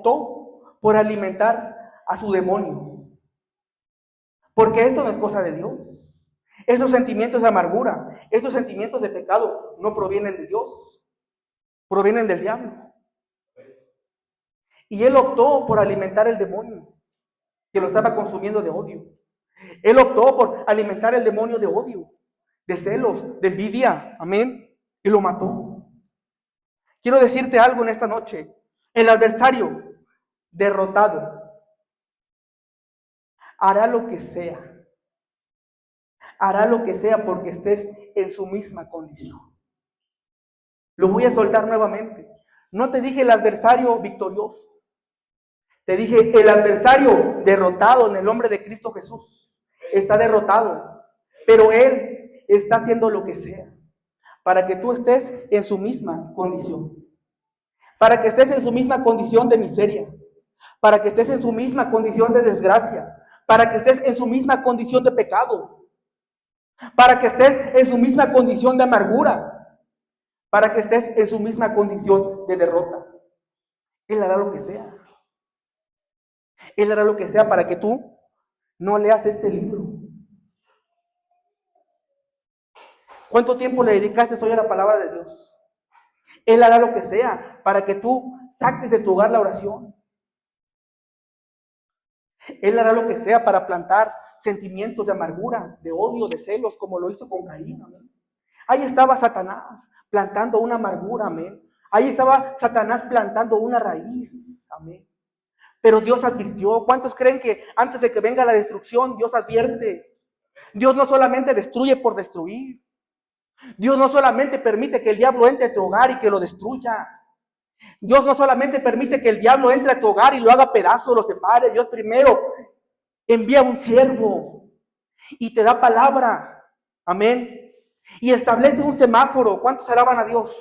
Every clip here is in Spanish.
optó por alimentar a su demonio. Porque esto no es cosa de Dios. Esos sentimientos de amargura, esos sentimientos de pecado no provienen de Dios, provienen del diablo. Y él optó por alimentar el demonio que lo estaba consumiendo de odio. Él optó por alimentar el demonio de odio, de celos, de envidia. Amén. Y lo mató. Quiero decirte algo en esta noche. El adversario derrotado hará lo que sea. Hará lo que sea porque estés en su misma condición. Lo voy a soltar nuevamente. No te dije el adversario victorioso. Te dije el adversario derrotado en el nombre de Cristo Jesús. Está derrotado. Pero él está haciendo lo que sea para que tú estés en su misma condición. Para que estés en su misma condición de miseria. Para que estés en su misma condición de desgracia. Para que estés en su misma condición de pecado. Para que estés en su misma condición de amargura. Para que estés en su misma condición de derrota. Él hará lo que sea. Él hará lo que sea para que tú no leas este libro. ¿Cuánto tiempo le dedicaste hoy a la palabra de Dios? Él hará lo que sea para que tú saques de tu hogar la oración. Él hará lo que sea para plantar sentimientos de amargura, de odio, de celos, como lo hizo con Caín. Amén. Ahí estaba Satanás plantando una amargura. Amén. Ahí estaba Satanás plantando una raíz. Amén. Pero Dios advirtió. ¿Cuántos creen que antes de que venga la destrucción, Dios advierte? Dios no solamente destruye por destruir. Dios no solamente permite que el diablo entre a tu hogar y que lo destruya. Dios no solamente permite que el diablo entre a tu hogar y lo haga pedazos, lo separe. Dios primero envía un siervo y te da palabra. Amén. Y establece un semáforo. ¿Cuántos alaban a Dios?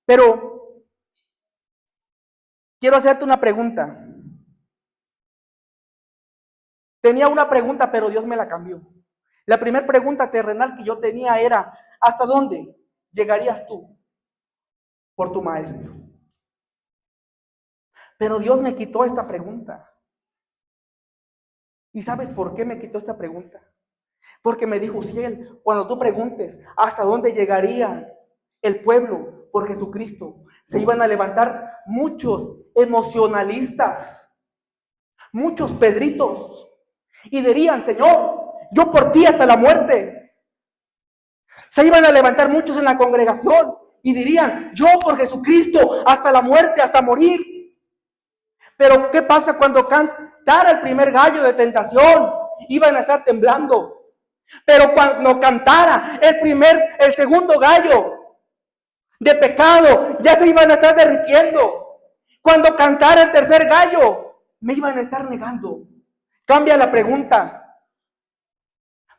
Pero quiero hacerte una pregunta. Tenía una pregunta, pero Dios me la cambió. La primera pregunta terrenal que yo tenía era, ¿hasta dónde llegarías tú por tu maestro? Pero Dios me quitó esta pregunta. ¿Y sabes por qué me quitó esta pregunta? Porque me dijo, Ciel, cuando tú preguntes hasta dónde llegaría el pueblo por Jesucristo, se iban a levantar muchos emocionalistas, muchos Pedritos, y dirían, Señor, yo por ti hasta la muerte. Se iban a levantar muchos en la congregación y dirían, yo por Jesucristo hasta la muerte, hasta morir. Pero ¿qué pasa cuando cantara el primer gallo de tentación? Iban a estar temblando. Pero cuando cantara el segundo gallo de pecado, ya se iban a estar derritiendo. Cuando cantara el tercer gallo, me iban a estar negando. Cambia la pregunta.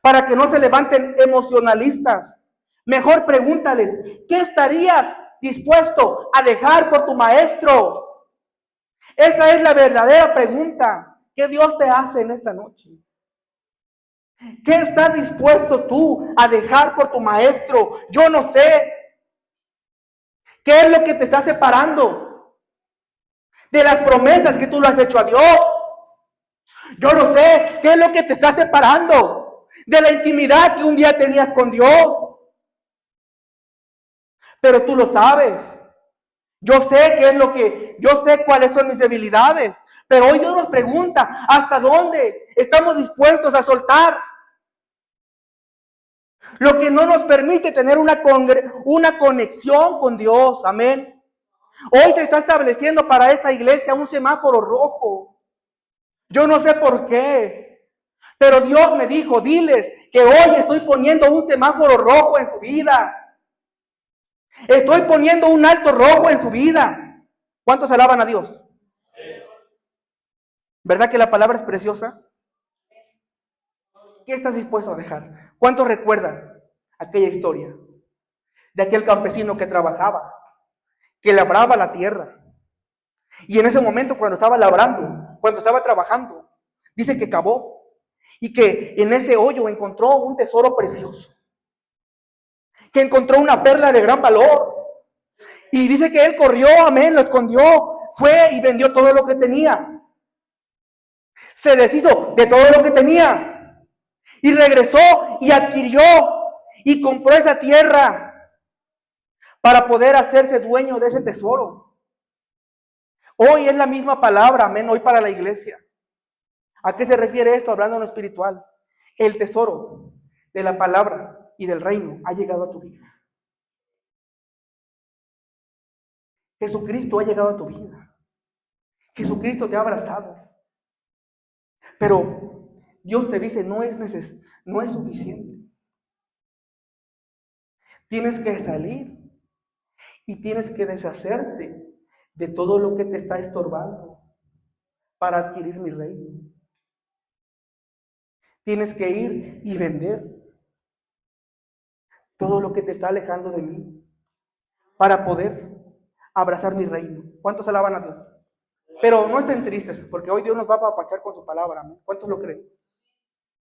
Para que no se levanten emocionalistas. Mejor pregúntales, ¿qué estarías dispuesto a dejar por tu maestro? Esa es la verdadera pregunta que Dios te hace en esta noche. ¿Qué estás dispuesto tú a dejar por tu maestro? Yo no sé. ¿Qué es lo que te está separando de las promesas que tú le has hecho a Dios? Yo no sé. ¿Qué es lo que te está separando de la intimidad que un día tenías con Dios? Pero tú lo sabes. Yo sé cuáles son mis debilidades. Pero hoy Dios nos pregunta, ¿hasta dónde estamos dispuestos a soltar? Lo que no nos permite tener una conexión con Dios. Amén. Hoy se está estableciendo para esta iglesia un semáforo rojo. Yo no sé por qué. Pero Dios me dijo, diles que hoy estoy poniendo un semáforo rojo en su vida. Estoy poniendo un alto rojo en su vida. ¿Cuántos alaban a Dios? ¿Verdad que la palabra es preciosa? ¿Qué estás dispuesto a dejar? ¿Cuántos recuerdan aquella historia de aquel campesino que trabajaba, que labraba la tierra? Y en ese momento cuando estaba labrando, cuando estaba trabajando, dice que cavó y que en ese hoyo encontró un tesoro precioso, que encontró una perla de gran valor. Y dice que él corrió, amén, lo escondió, fue y vendió todo lo que tenía. Se deshizo de todo lo que tenía. Y regresó y adquirió y compró esa tierra para poder hacerse dueño de ese tesoro. Hoy es la misma palabra, amén, hoy para la iglesia. ¿A qué se refiere esto hablando en lo espiritual? El tesoro de la palabra y del reino ha llegado a tu vida. Jesucristo ha llegado a tu vida. Jesucristo te ha abrazado. Pero Dios te dice, no es suficiente. Tienes que salir y tienes que deshacerte de todo lo que te está estorbando para adquirir mi reino. Tienes que ir y vender todo lo que te está alejando de mí para poder abrazar mi reino. ¿Cuántos alaban a Dios? Pero no estén tristes, porque hoy Dios nos va a apapachar con su palabra. ¿No? ¿Cuántos lo creen?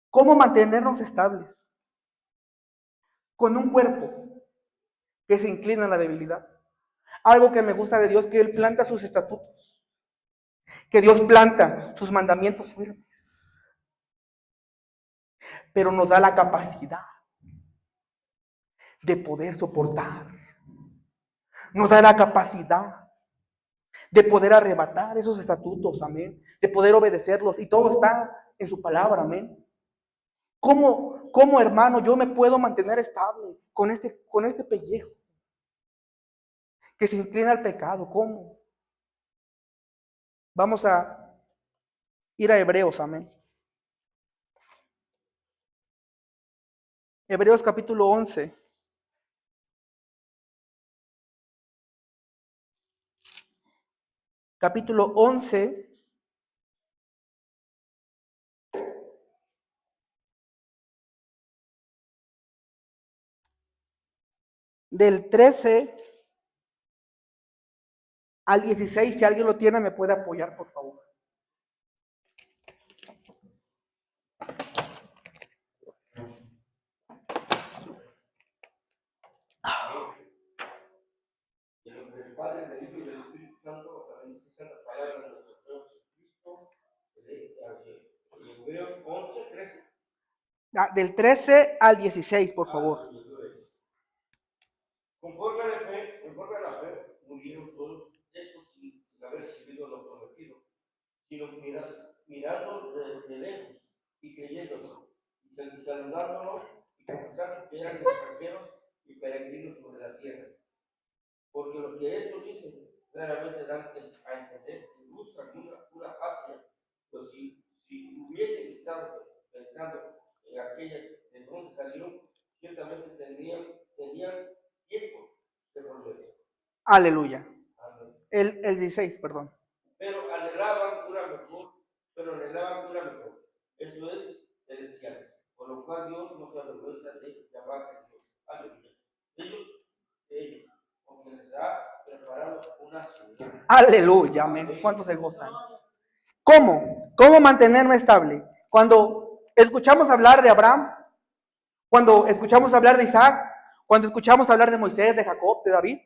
¿Cómo mantenernos estables? Con un cuerpo que se inclina a la debilidad. Algo que me gusta de Dios, que Él planta sus estatutos, que Dios planta sus mandamientos firmes, pero nos da la capacidad de poder soportar, nos da la capacidad de poder arrebatar esos estatutos, amén, de poder obedecerlos, y todo está en su palabra, amén. ¿Cómo hermano, yo me puedo mantener estable con este pellejo que se inclina al pecado? ¿Cómo? Vamos a ir a Hebreos, amén. Hebreos capítulo 11. Capítulo 11. Del 13 al 16, si alguien lo tiene, me puede apoyar, por favor. Y en nombre del Padre, del Hijo y del Espíritu Santo, también dice la palabra de nuestro Señor Jesucristo, de Hebreos 11, 13. Del 13 al 16, por favor. Conforme a la fe, murieron todos estos sin haber recibido lo prometido, sino mirando de lejos y creyéndolo, y saludándolo y confesando que eran extranjeros y peregrinos sobre la tierra. Porque lo que estos dicen claramente dan a entender que buscan una patria, pues si hubiesen estado pensando en aquella de donde salió, ciertamente tenían tiempo de volver. Aleluya. El 16, perdón. Pero anhelaban una mejor, eso es celestial, por lo cual Dios no se avergüenza de llamarse Dios. Aleluya. Ellos, porque les ha preparado una ciudad. Aleluya, amén. ¿Cuántos se gozan? ¿Cómo mantenerme estable? Cuando escuchamos hablar de Abraham, cuando escuchamos hablar de Isaac, cuando escuchamos hablar de Moisés, de Jacob, de David,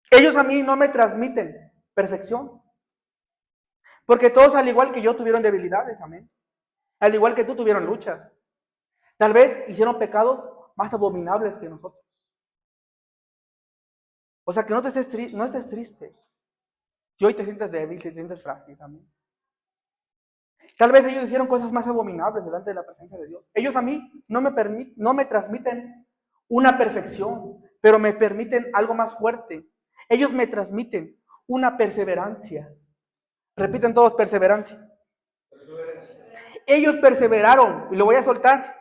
ellos a mí no me transmiten perfección. Porque todos, al igual que yo, tuvieron debilidades, amén. Al igual que tú, tuvieron luchas. Tal vez hicieron pecados más abominables que nosotros. O sea, que no estés triste. Si hoy te sientes débil, te sientes frágil también. Tal vez ellos hicieron cosas más abominables delante de la presencia de Dios. Ellos a mí no me transmiten una perfección, pero me permiten algo más fuerte. Ellos me transmiten una perseverancia. Repiten todos perseverancia. Ellos perseveraron, y lo voy a soltar,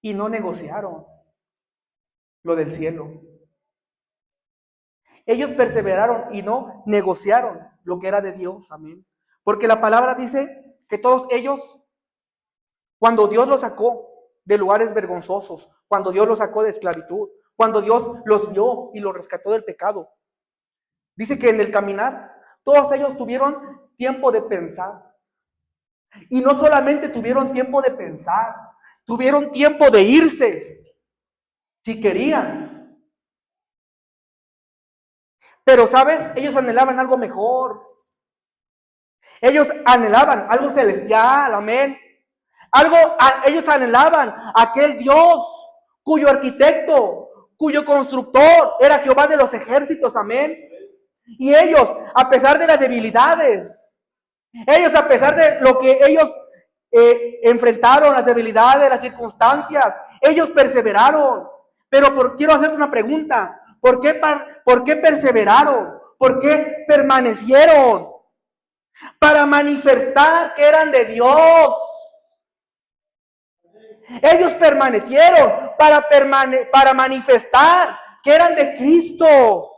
y no negociaron lo del cielo. Ellos perseveraron y no negociaron lo que era de Dios, amén. Porque la palabra dice que todos ellos, cuando Dios los sacó de lugares vergonzosos, cuando Dios los sacó de esclavitud, cuando Dios los vio y los rescató del pecado, dice que en el caminar, todos ellos tuvieron tiempo de pensar. Y no solamente tuvieron tiempo de pensar, tuvieron tiempo de irse, si querían. Pero, ¿sabes? Ellos anhelaban algo mejor. Ellos anhelaban algo celestial, amén. Ellos anhelaban aquel Dios cuyo arquitecto, cuyo constructor era Jehová de los ejércitos, amén. Y ellos, a pesar de las debilidades, ellos a pesar de lo que ellos enfrentaron, las debilidades, las circunstancias, ellos perseveraron. Pero quiero hacerte una pregunta. ¿Por qué perseveraron? ¿Por qué permanecieron? Para manifestar que eran de Dios. Ellos permanecieron para manifestar que eran de Cristo.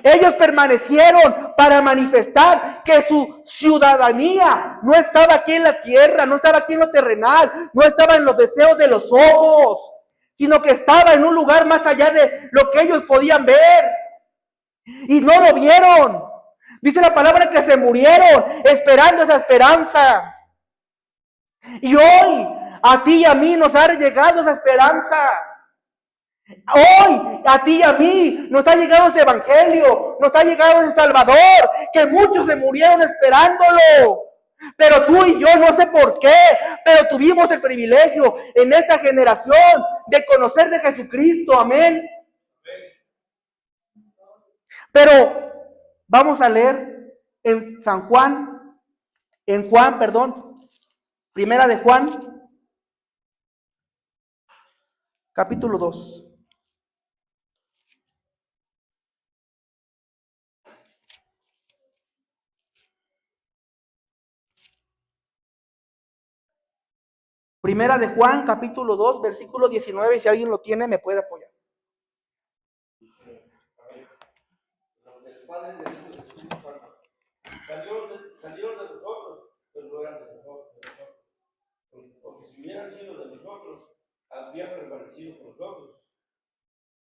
Ellos permanecieron para manifestar que su ciudadanía no estaba aquí en la tierra, no estaba aquí en lo terrenal, no estaba en los deseos de los ojos, sino que estaba en un lugar más allá de lo que ellos podían ver. Y no lo vieron. Dice la palabra que se murieron esperando esa esperanza. Y hoy a ti y a mí nos ha llegado esa esperanza. Hoy a ti y a mí nos ha llegado ese evangelio, nos ha llegado ese Salvador, que muchos se murieron esperándolo. Pero tú y yo no sé por qué, pero tuvimos el privilegio en esta generación de conocer de Jesucristo, amén. Pero vamos a leer en Primera de Juan, capítulo 2. Primera de Juan, capítulo 2, versículo 19, si alguien lo tiene, me puede apoyar. Salieron de nosotros, pero no eran de nosotros. Porque si hubieran sido de nosotros, habrían permanecido con nosotros.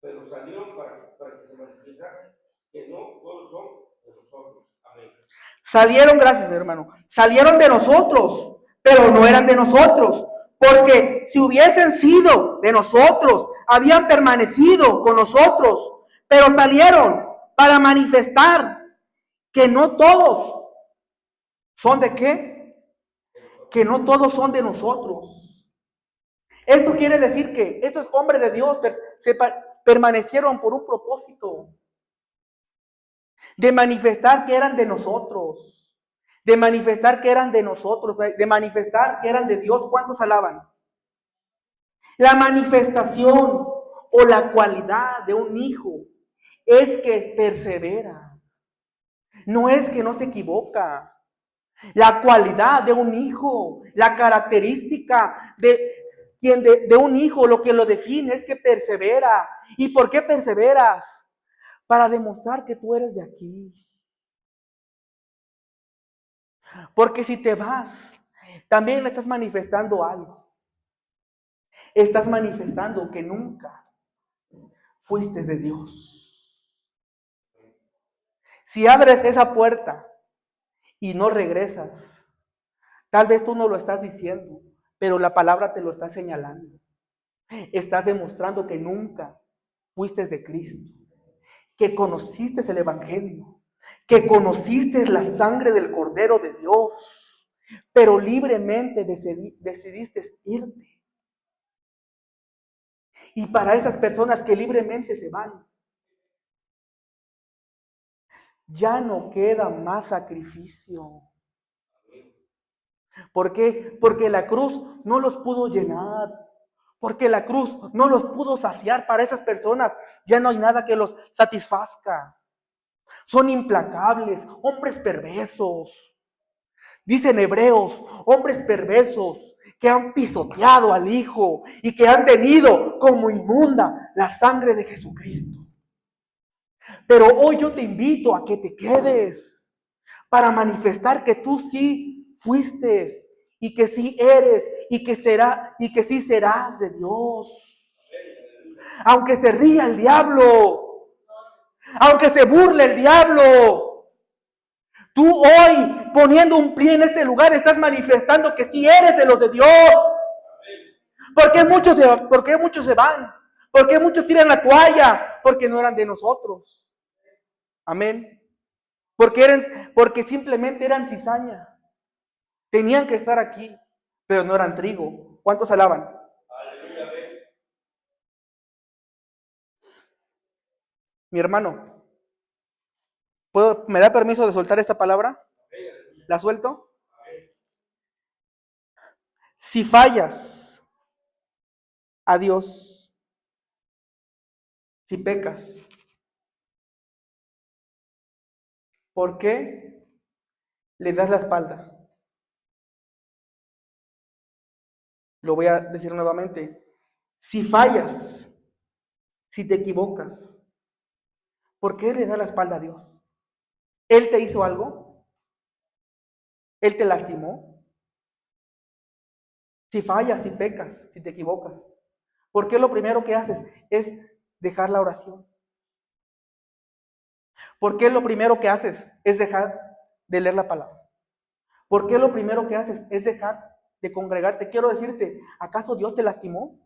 Pero salieron para que se manifestase que no todos son de nosotros. Amén. Salieron, gracias hermano, salieron de nosotros, pero no eran de nosotros. Porque si hubiesen sido de nosotros, habían permanecido con nosotros, pero salieron para manifestar que no todos son de qué, que no todos son de nosotros. Esto quiere decir que estos hombres de Dios permanecieron por un propósito, de manifestar que eran de nosotros. De manifestar que eran de nosotros, de manifestar que eran de Dios. ¿Cuántos alaban? La manifestación o la cualidad de un hijo es que persevera, no es que no se equivoca. La cualidad de un hijo, la característica de un hijo, lo que lo define es que persevera. ¿Y por qué perseveras? Para demostrar que tú eres de aquí. Porque si te vas, también le estás manifestando algo. Estás manifestando que nunca fuiste de Dios. Si abres esa puerta y no regresas, tal vez tú no lo estás diciendo, pero la palabra te lo está señalando. Estás demostrando que nunca fuiste de Cristo, que conociste el evangelio, que conociste la sangre del Cordero de Dios, pero libremente decidiste irte. Y para esas personas que libremente se van, ya no queda más sacrificio. ¿Por qué? Porque la cruz no los pudo llenar. Porque la cruz no los pudo saciar. Para esas personas ya no hay nada que los satisfazca. Son implacables, hombres perversos. Dicen Hebreos, hombres perversos que han pisoteado al Hijo y que han tenido como inmunda la sangre de Jesucristo. Pero hoy yo te invito a que te quedes para manifestar que tú sí fuiste y que sí eres y que sí serás de Dios. Aunque se ría el diablo, aunque se burle el diablo, tú hoy poniendo un pie en este lugar estás manifestando que sí eres de los de Dios. ¿Por qué muchos se van? ¿Por qué muchos tiran la toalla? Porque no eran de nosotros. Amén. Porque simplemente eran cizaña. Tenían que estar aquí, pero no eran trigo. ¿Cuántos alaban? Aleluya, amén. Mi hermano, ¿me da permiso de soltar esta palabra? ¿La suelto? Si fallas a Dios, si pecas, ¿por qué le das la espalda? Lo voy a decir nuevamente. Si fallas, si te equivocas, ¿por qué le das la espalda a Dios? ¿Él te hizo algo? ¿Él te lastimó? Si fallas, si pecas, si te equivocas, ¿por qué lo primero que haces es dejar la oración? ¿Por qué lo primero que haces es dejar de leer la palabra? ¿Por qué lo primero que haces es dejar de congregarte? Quiero decirte, ¿acaso Dios te lastimó?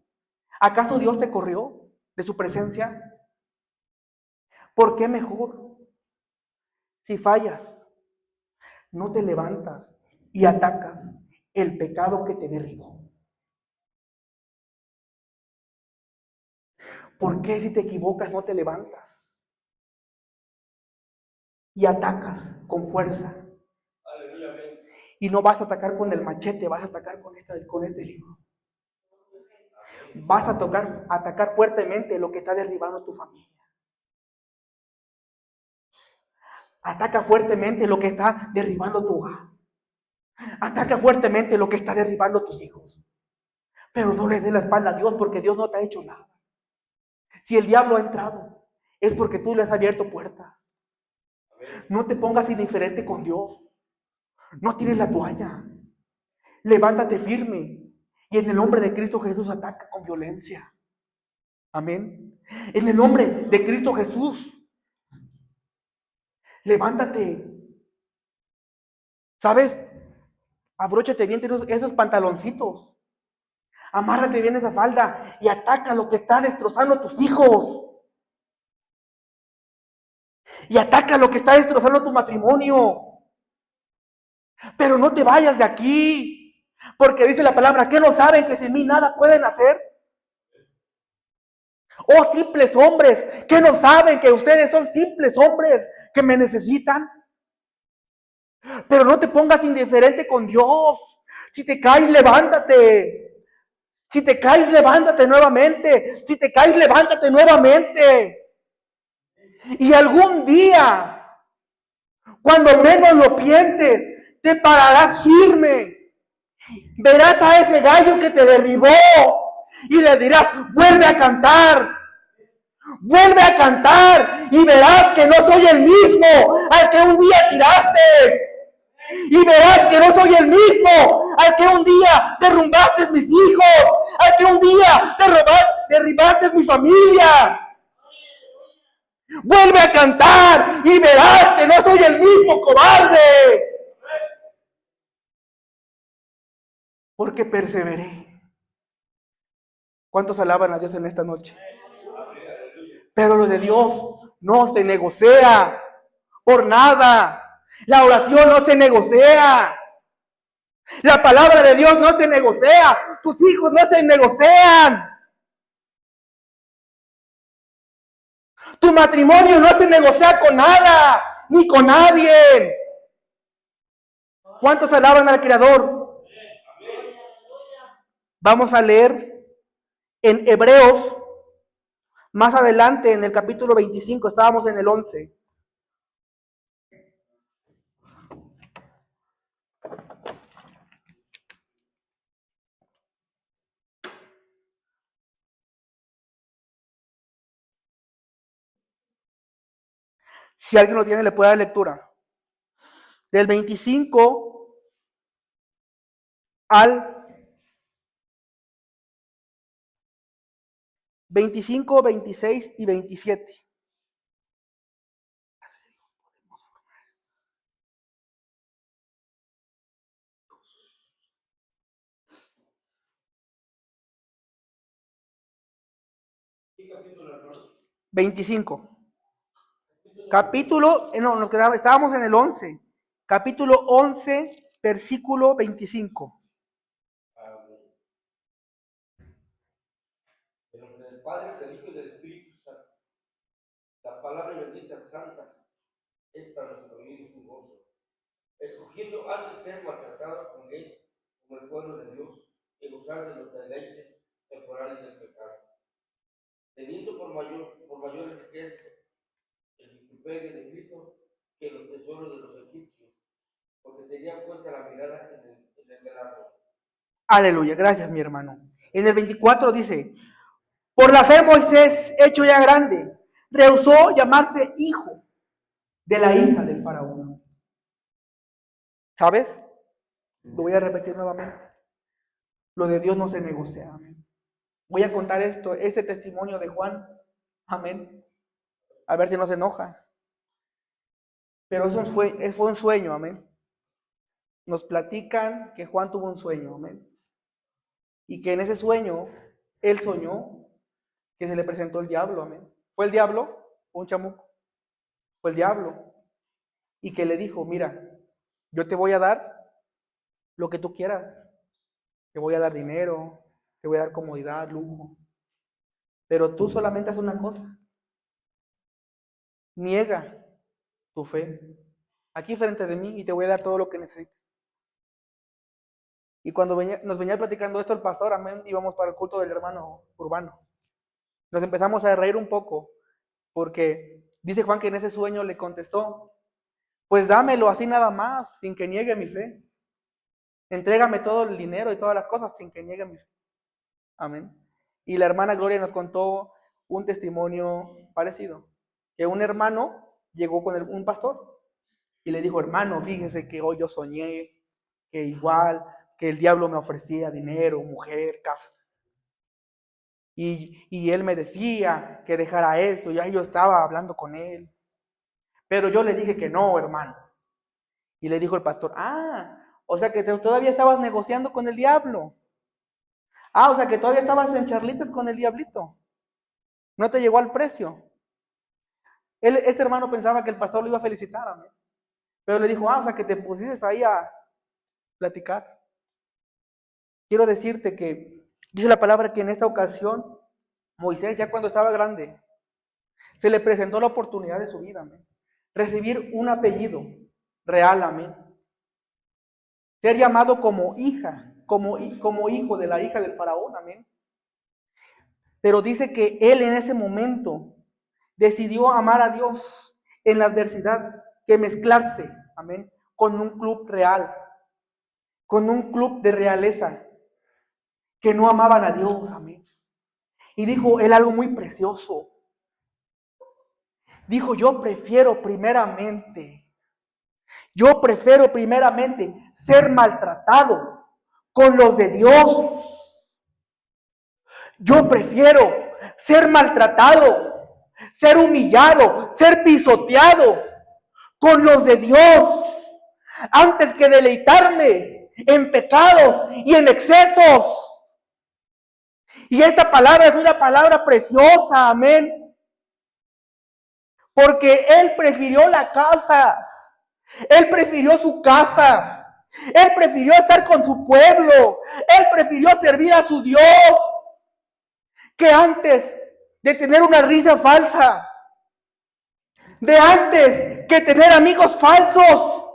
¿Acaso Dios te corrió de su presencia? ¿Por qué mejor? Si fallas, no te levantas y atacas el pecado que te derribó. ¿Por qué si te equivocas no te levantas y atacas con fuerza? Aleluya, amén. Y no vas a atacar con el machete, vas a atacar con este libro. Vas a atacar fuertemente lo que está derribando tu familia. Ataca fuertemente lo que está derribando tu hogar. Ataca fuertemente lo que está derribando tus hijos. Pero no le des la espalda a Dios porque Dios no te ha hecho nada. Si el diablo ha entrado, es porque tú le has abierto puertas. No te pongas indiferente con Dios. No tires la toalla. Levántate firme. Y en el nombre de Cristo Jesús ataca con violencia. Amén. En el nombre de Cristo Jesús. Levántate. ¿Sabes? Abróchate bien esos pantaloncitos. Amárrate bien esa falda y ataca lo que está destrozando a tus hijos. Y ataca lo que está destrozando tu matrimonio. Pero no te vayas de aquí. Porque dice la palabra, ¿qué no saben que sin mí nada pueden hacer? Oh simples hombres, ¿qué no saben que ustedes son simples hombres que me necesitan? Pero no te pongas indiferente con Dios. Si te caes, levántate. Si te caes, levántate nuevamente. Si te caes, levántate nuevamente. Y algún día, cuando menos lo pienses, te pararás firme. Verás a ese gallo que te derribó y le dirás, vuelve a cantar. Vuelve a cantar y verás que no soy el mismo al que un día tiraste. Y verás que no soy el mismo al que un día derrumbaste mis hijos, al que un día derribaste mi familia. Vuelve a cantar y verás que no soy el mismo cobarde. Porque perseveré. ¿Cuántos alaban a Dios en esta noche? Pero lo de Dios no se negocia por nada. La oración no se negocia. La palabra de Dios no se negocia. Tus hijos no se negocian. Tu matrimonio no se negocia con nada, ni con nadie. ¿Cuántos alaban al Creador? Vamos a leer en Hebreos, más adelante en el capítulo 25, estábamos en el 11. Si alguien lo tiene, le puede dar lectura. Del 25 al 25, 26 y 27. ¿Qué capítulo, hermano? 25. Estábamos en el 11. Capítulo 11, versículo 25. Amén. En nombre del Padre, del Hijo y del Espíritu Santo. La palabra bendita santa es para nuestros amigos un gozo. Escogiendo antes ser maltratado con él, como el pueblo de Dios, y gozar de los deleites temporales del pecado, teniendo por mayor riqueza el vituperio de Cristo que los tesoros de los egipcios, porque tenía puesta la mirada en el galardón. Aleluya, gracias mi hermano. En el 24 dice, por la fe Moisés, hecho ya grande, rehusó llamarse hijo de la hija del faraón. ¿Sabes? Lo voy a repetir nuevamente. Lo de Dios no se negocia. Amén. Voy a contar este testimonio de Juan. Amén. A ver si no se enoja. Pero eso fue un sueño. Amén. Nos platican que Juan tuvo un sueño. Amén. Y que en ese sueño, él soñó que se le presentó el diablo. Amén. ¿Fue el diablo o un chamuco? Fue el diablo. Y que le dijo, mira, yo te voy a dar lo que tú quieras. Te voy a dar dinero, te voy a dar comodidad, lujo. Pero tú solamente haz una cosa. Niega tu fe aquí frente de mí y te voy a dar todo lo que necesites. Y cuando nos venía platicando esto el pastor, amén, íbamos para el culto del hermano Urbano. Nos empezamos a reír un poco porque dice Juan que en ese sueño le contestó, pues dámelo así nada más, sin que niegue mi fe. Entrégame todo el dinero y todas las cosas sin que niegue mi fe. Amén. Y la hermana Gloria nos contó un testimonio parecido, que un hermano llegó con un pastor y le dijo, hermano, fíjese que hoy yo soñé que igual, que el diablo me ofrecía dinero, mujer, casa. Y él me decía que dejara esto, ya yo estaba hablando con él. Pero yo le dije que no, hermano. Y le dijo el pastor, o sea que todavía estabas negociando con el diablo. O sea que todavía estabas en charlitas con el diablito. No te llegó al precio. Este hermano pensaba que el pastor lo iba a felicitar, amén. Pero le dijo, o sea que te pusiste ahí a platicar. Quiero decirte que dice la palabra que en esta ocasión Moisés, ya cuando estaba grande, se le presentó la oportunidad de su vida, amén. Recibir un apellido real, amén. Ser llamado como hija, como hijo de la hija del faraón, amén. Pero dice que él en ese momento decidió amar a Dios en la adversidad, que mezclarse, amén, con un club real, con un club de realeza, que no amaban a Dios, amén. Y dijo él algo muy precioso. Dijo, yo prefiero primeramente ser maltratado con los de Dios. Yo prefiero ser maltratado, ser humillado, ser pisoteado con los de Dios, antes que deleitarme en pecados y en excesos. Y esta palabra es una palabra preciosa, amén. Porque él prefirió la casa, él prefirió su casa, él prefirió estar con su pueblo, él prefirió servir a su Dios, que antes de tener una risa falsa, de antes que tener amigos falsos.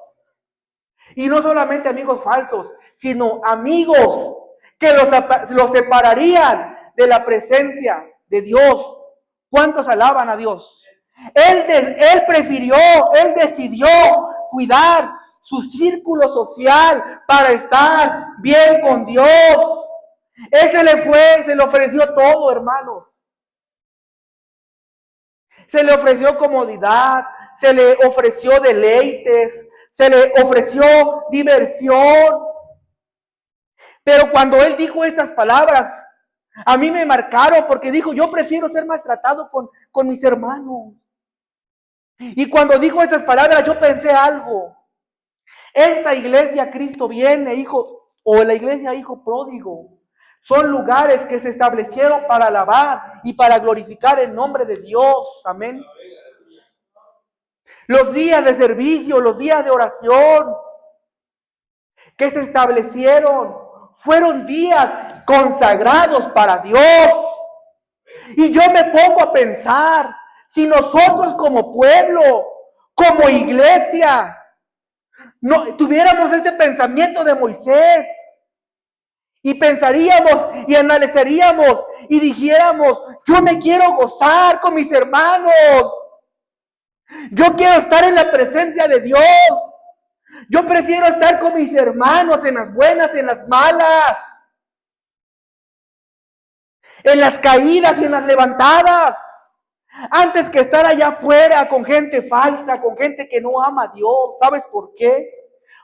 Y no solamente amigos falsos, sino amigos que los separarían de la presencia de Dios. ¿Cuántos alaban a Dios? Él decidió cuidar su círculo social para estar bien con Dios. Él se le ofreció todo, hermanos. Se le ofreció comodidad, se le ofreció deleites, se le ofreció diversión. Pero cuando él dijo estas palabras, a mí me marcaron porque dijo, yo prefiero ser maltratado con mis hermanos. Y cuando dijo estas palabras, yo pensé algo. Esta iglesia Cristo viene, hijo, o la iglesia hijo pródigo, son lugares que se establecieron para alabar y para glorificar el nombre de Dios. Amén. Los días de servicio, los días de oración que se establecieron, fueron días consagrados para Dios. Y yo me pongo a pensar, si nosotros como pueblo, como iglesia, no tuviéramos este pensamiento de Moisés, y pensaríamos y analizaríamos y dijéramos, yo me quiero gozar con mis hermanos, yo quiero estar en la presencia de Dios, yo prefiero estar con mis hermanos en las buenas, en las malas, en las caídas y en las levantadas, antes que estar allá afuera con gente falsa, con gente que no ama a Dios. ¿Sabes por qué?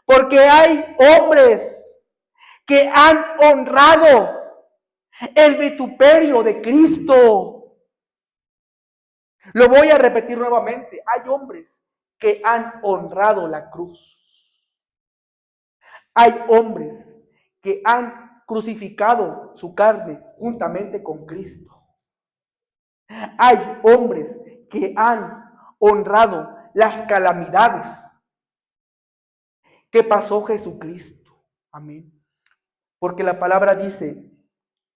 Porque hay hombres que han honrado el vituperio de Cristo. Lo voy a repetir nuevamente. Hay hombres que han honrado la cruz. Hay hombres que han crucificado su carne juntamente con Cristo. Hay hombres que han honrado las calamidades que pasó Jesucristo. Amén. Porque la palabra dice,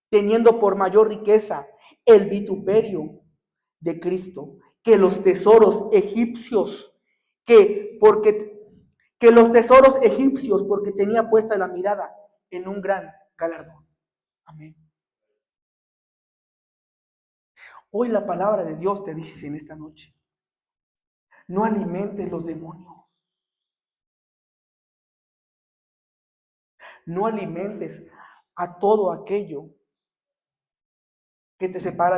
teniendo por mayor riqueza el vituperio de Cristo que los tesoros egipcios, que los tesoros egipcios, porque tenía puesta la mirada en un gran galardón. Amén. Hoy la palabra de Dios te dice en esta noche, no alimentes los demonios. No alimentes a todo aquello que te separa